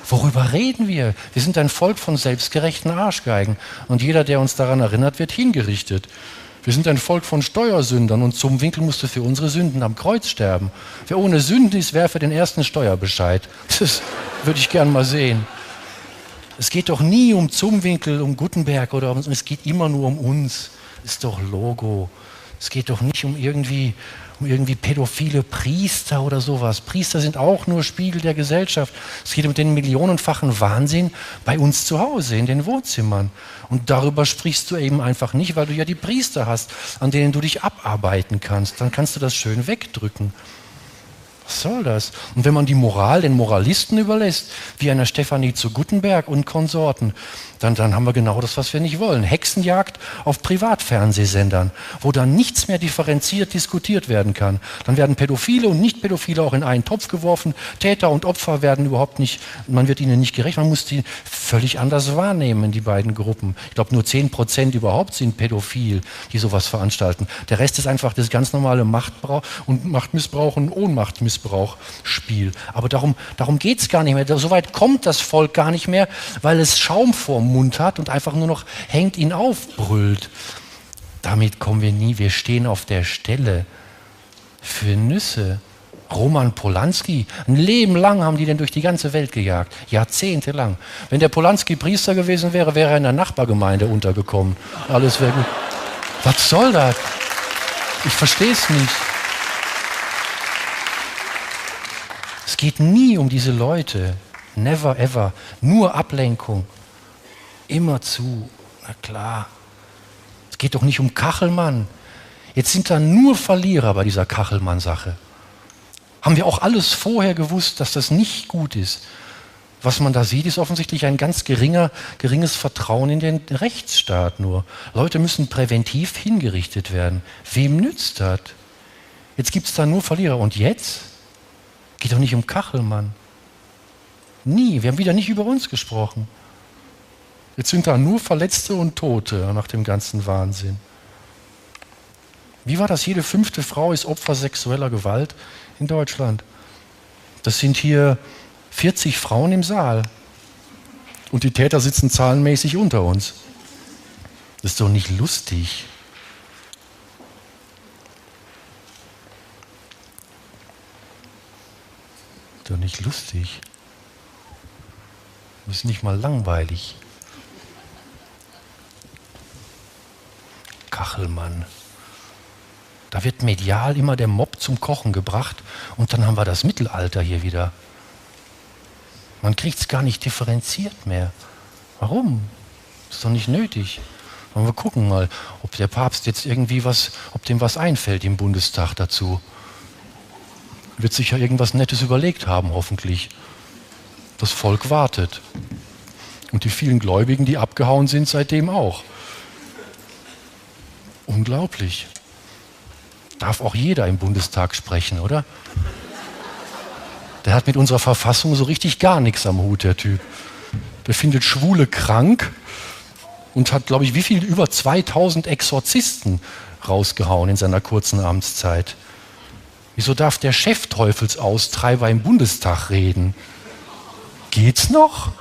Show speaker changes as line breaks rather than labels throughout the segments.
Worüber reden wir? Wir sind ein Volk von selbstgerechten Arschgeigen. Und jeder, der uns daran erinnert, wird hingerichtet. Wir sind ein Volk von Steuersündern und Zumwinkel musste für unsere Sünden am Kreuz sterben. Wer ohne Sünden ist, werfe den ersten Steuerbescheid. Das würde ich gern mal sehen. Es geht doch nie um Zumwinkel, um Gutenberg oder es geht immer nur um uns. Ist doch Logo. Es geht doch nicht um irgendwie pädophile Priester oder sowas. Priester sind auch nur Spiegel der Gesellschaft. Es geht um den millionenfachen Wahnsinn bei uns zu Hause, in den Wohnzimmern. Und darüber sprichst du eben einfach nicht, weil du ja die Priester hast, an denen du dich abarbeiten kannst. Dann kannst du das schön wegdrücken. Was soll das? Und wenn man die Moral den Moralisten überlässt, wie einer Stefanie zu Guttenberg und Konsorten, dann haben wir genau das, was wir nicht wollen. Hexenjagd auf Privatfernsehsendern, wo dann nichts mehr differenziert diskutiert werden kann. Dann werden Pädophile und Nicht-Pädophile auch in einen Topf geworfen. Täter und Opfer werden überhaupt nicht, man wird ihnen nicht gerecht. Man muss die völlig anders wahrnehmen, die beiden Gruppen. Ich glaube, nur 10% überhaupt sind pädophil, die sowas veranstalten. Der Rest ist einfach das ganz normale Machtmissbrauch und Ohnmachtmissbrauch-Spiel. Aber darum geht es gar nicht mehr. Soweit kommt das Volk gar nicht mehr, weil es Schaum vorm Mund hat und einfach nur noch hängt ihn auf, brüllt. Damit kommen wir nie. Wir stehen auf der Stelle für Nüsse. Roman Polanski, ein Leben lang haben die den durch die ganze Welt gejagt. Jahrzehntelang. Wenn der Polanski Priester gewesen wäre, wäre er in der Nachbargemeinde untergekommen. Alles wäre gut. Was soll das? Ich verstehe es nicht. Es geht nie um diese Leute. Never ever. Nur Ablenkung. Immer zu. Na klar. Es geht doch nicht um Kachelmann. Jetzt sind da nur Verlierer bei dieser Kachelmann-Sache. Haben wir auch alles vorher gewusst, dass das nicht gut ist. Was man da sieht, ist offensichtlich ein ganz geringes Vertrauen in den Rechtsstaat nur. Leute müssen präventiv hingerichtet werden. Wem nützt das? Jetzt gibt es da nur Verlierer. Und jetzt? Geht doch nicht um Kachelmann. Nie. Wir haben wieder nicht über uns gesprochen. Jetzt sind da nur Verletzte und Tote nach dem ganzen Wahnsinn. Wie war das? Jede 5. Frau ist Opfer sexueller Gewalt in Deutschland. Das sind hier 40 Frauen im Saal. Und die Täter sitzen zahlenmäßig unter uns. Das ist doch nicht lustig. Das ist doch nicht lustig. Das ist nicht mal langweilig. Kachelmann. Da wird medial immer der Mob zum Kochen gebracht und dann haben wir das Mittelalter hier wieder. Man kriegt es gar nicht differenziert mehr. Warum? Ist doch nicht nötig. Und wir gucken mal, ob der Papst jetzt irgendwie ob dem was einfällt im Bundestag dazu. Wird sich ja irgendwas Nettes überlegt haben, hoffentlich. Das Volk wartet. Und die vielen Gläubigen, die abgehauen sind, seitdem auch. Unglaublich. Darf auch jeder im Bundestag sprechen, oder? Der hat mit unserer Verfassung so richtig gar nichts am Hut, der Typ. Der findet Schwule krank und hat, glaube ich, über 2000 Exorzisten rausgehauen in seiner kurzen Amtszeit. Wieso darf der Chefteufels-Austreiber im Bundestag reden? Geht's noch?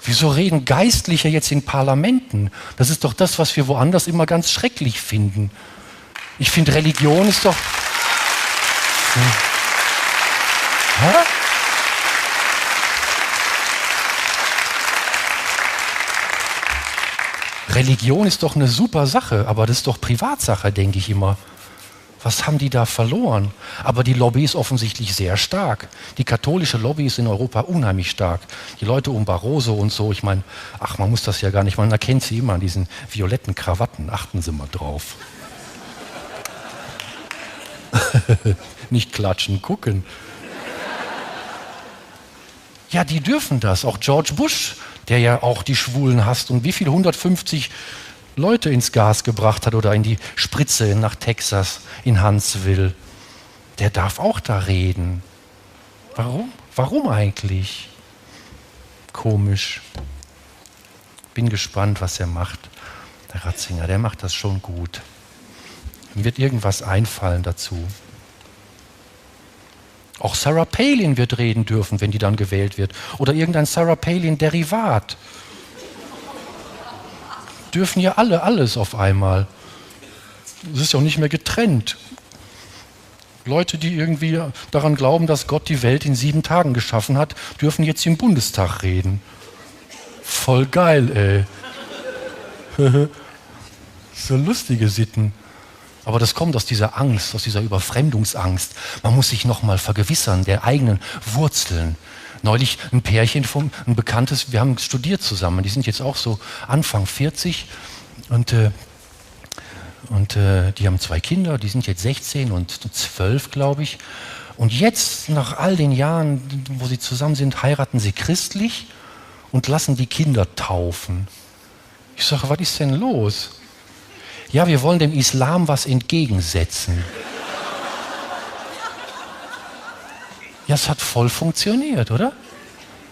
Wieso reden Geistliche jetzt in Parlamenten? Das ist doch das, was wir woanders immer ganz schrecklich finden. Ich finde, Religion ist doch... Hä? Religion ist doch eine super Sache, aber das ist doch Privatsache, denke ich immer. Was haben die da verloren? Aber die Lobby ist offensichtlich sehr stark. Die katholische Lobby ist in Europa unheimlich stark. Die Leute um Barroso und so, ich meine, man muss das ja gar nicht, man erkennt sie immer an diesen violetten Krawatten. Achten Sie mal drauf. Nicht klatschen, gucken. Ja, die dürfen das. Auch George Bush, der ja auch die Schwulen hasst und wie viel 150 Leute ins Gas gebracht hat oder in die Spritze nach Texas, in Huntsville, der darf auch da reden. Warum? Warum eigentlich? Komisch. Bin gespannt, was er macht. Der Ratzinger, der macht das schon gut. Ihm wird irgendwas einfallen dazu. Auch Sarah Palin wird reden dürfen, wenn die dann gewählt wird. Oder irgendein Sarah Palin-Derivat. Dürfen ja alle alles auf einmal. Es ist ja auch nicht mehr getrennt. Leute, die irgendwie daran glauben, dass Gott die Welt in 7 Tagen geschaffen hat, dürfen jetzt im Bundestag reden. Voll geil, ey. So lustige Sitten. Aber das kommt aus dieser Angst, aus dieser Überfremdungsangst. Man muss sich nochmal vergewissern der eigenen Wurzeln. Neulich ein Pärchen, ein Bekanntes, wir haben studiert zusammen, die sind jetzt auch so Anfang 40 und die haben 2 Kinder, die sind jetzt 16 und 12, glaube ich. Und jetzt, nach all den Jahren, wo sie zusammen sind, heiraten sie christlich und lassen die Kinder taufen. Ich sage, was ist denn los? Ja, wir wollen dem Islam was entgegensetzen. Ja, es hat voll funktioniert, oder?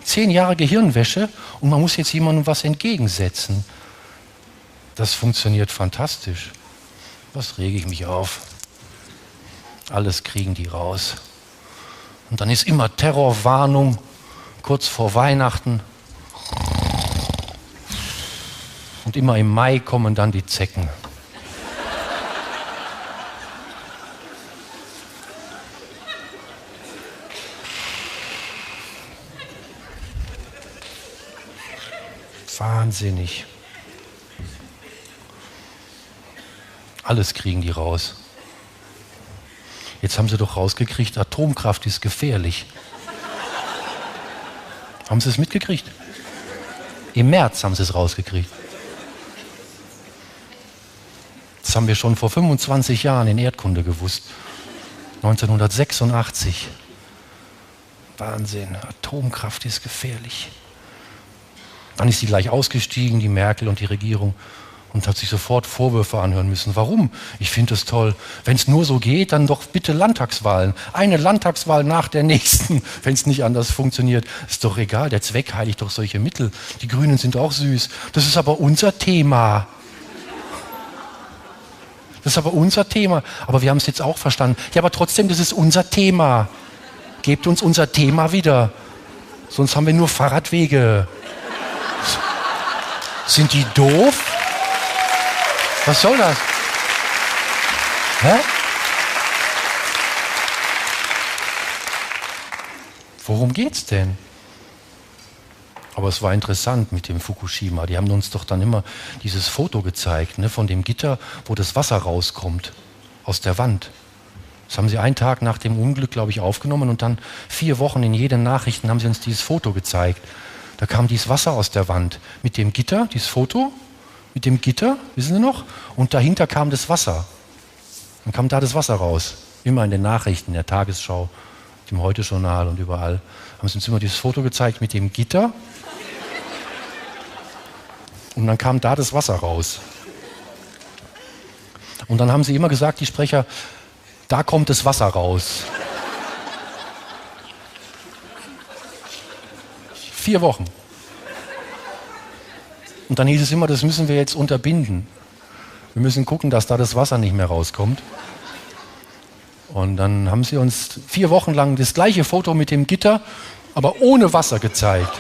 10 Jahre Gehirnwäsche und man muss jetzt jemandem was entgegensetzen. Das funktioniert fantastisch. Was rege ich mich auf? Alles kriegen die raus. Und dann ist immer Terrorwarnung, kurz vor Weihnachten. Und immer im Mai kommen dann die Zecken. Wahnsinnig. Alles kriegen die raus. Jetzt haben sie doch rausgekriegt, Atomkraft ist gefährlich. Haben sie es mitgekriegt? Im März haben sie es rausgekriegt. Das haben wir schon vor 25 Jahren in Erdkunde gewusst. 1986. Wahnsinn, Atomkraft ist gefährlich. Dann ist sie gleich ausgestiegen, die Merkel und die Regierung, und hat sich sofort Vorwürfe anhören müssen. Warum? Ich finde es toll. Wenn es nur so geht, dann doch bitte Landtagswahlen. Eine Landtagswahl nach der nächsten, wenn es nicht anders funktioniert. Ist doch egal, der Zweck heiligt doch solche Mittel. Die Grünen sind auch süß. Das ist aber unser Thema. Das ist aber unser Thema. Aber wir haben es jetzt auch verstanden. Ja, aber trotzdem, das ist unser Thema. Gebt uns unser Thema wieder. Sonst haben wir nur Fahrradwege. Sind die doof? Was soll das? Hä? Worum geht's denn? Aber es war interessant mit dem Fukushima. Die haben uns doch dann immer dieses Foto gezeigt, ne, von dem Gitter, wo das Wasser rauskommt aus der Wand. Das haben sie einen Tag nach dem Unglück, glaube ich, aufgenommen und dann 4 Wochen in jeden Nachrichten haben sie uns dieses Foto gezeigt. Da kam dieses Wasser aus der Wand mit dem Gitter, dieses Foto, mit dem Gitter, wissen Sie noch? Und dahinter kam das Wasser. Dann kam da das Wasser raus. Immer in den Nachrichten, in der Tagesschau, im Heute-Journal und überall. Haben sie uns immer dieses Foto gezeigt mit dem Gitter. Und dann kam da das Wasser raus. Und dann haben sie immer gesagt, die Sprecher, da kommt das Wasser raus. 4 Wochen. Und dann hieß es immer, das müssen wir jetzt unterbinden. Wir müssen gucken, dass da das Wasser nicht mehr rauskommt. Und dann haben sie uns 4 Wochen lang das gleiche Foto mit dem Gitter, aber ohne Wasser gezeigt.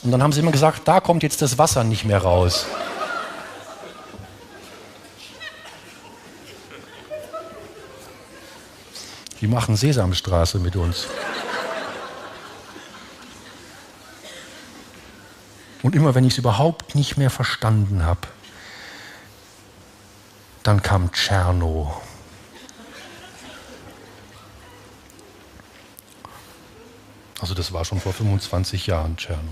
Und dann haben sie immer gesagt, da kommt jetzt das Wasser nicht mehr raus. Die machen Sesamstraße mit uns. Und immer wenn ich es überhaupt nicht mehr verstanden habe, dann kam Tscherno. Also das war schon vor 25 Jahren Tscherno.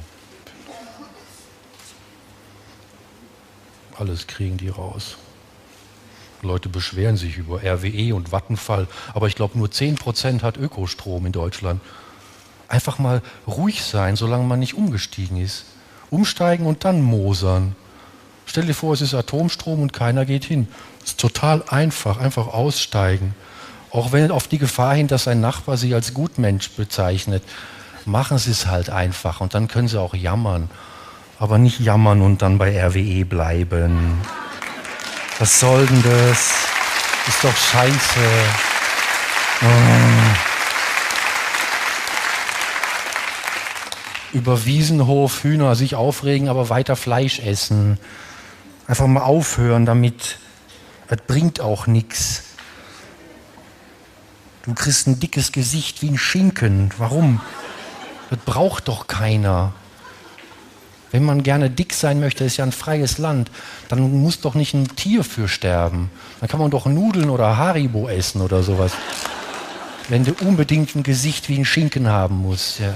Alles kriegen die raus. Leute beschweren sich über RWE und Vattenfall, aber ich glaube nur 10% hat Ökostrom in Deutschland. Einfach mal ruhig sein, solange man nicht umgestiegen ist. Umsteigen und dann mosern. Stell dir vor, es ist Atomstrom und keiner geht hin. Das ist total einfach aussteigen. Auch wenn auf die Gefahr hin, dass ein Nachbar Sie als Gutmensch bezeichnet. Machen Sie es halt einfach und dann können Sie auch jammern. Aber nicht jammern und dann bei RWE bleiben. Was soll denn das? Ist doch scheiße. Über Wiesenhof, Hühner sich aufregen, aber weiter Fleisch essen. Einfach mal aufhören damit. Das bringt auch nichts. Du kriegst ein dickes Gesicht wie ein Schinken. Warum? Das braucht doch keiner. Wenn man gerne dick sein möchte, ist ja ein freies Land, dann muss doch nicht ein Tier für sterben. Dann kann man doch Nudeln oder Haribo essen oder sowas. Wenn du unbedingt ein Gesicht wie ein Schinken haben musst. Ja.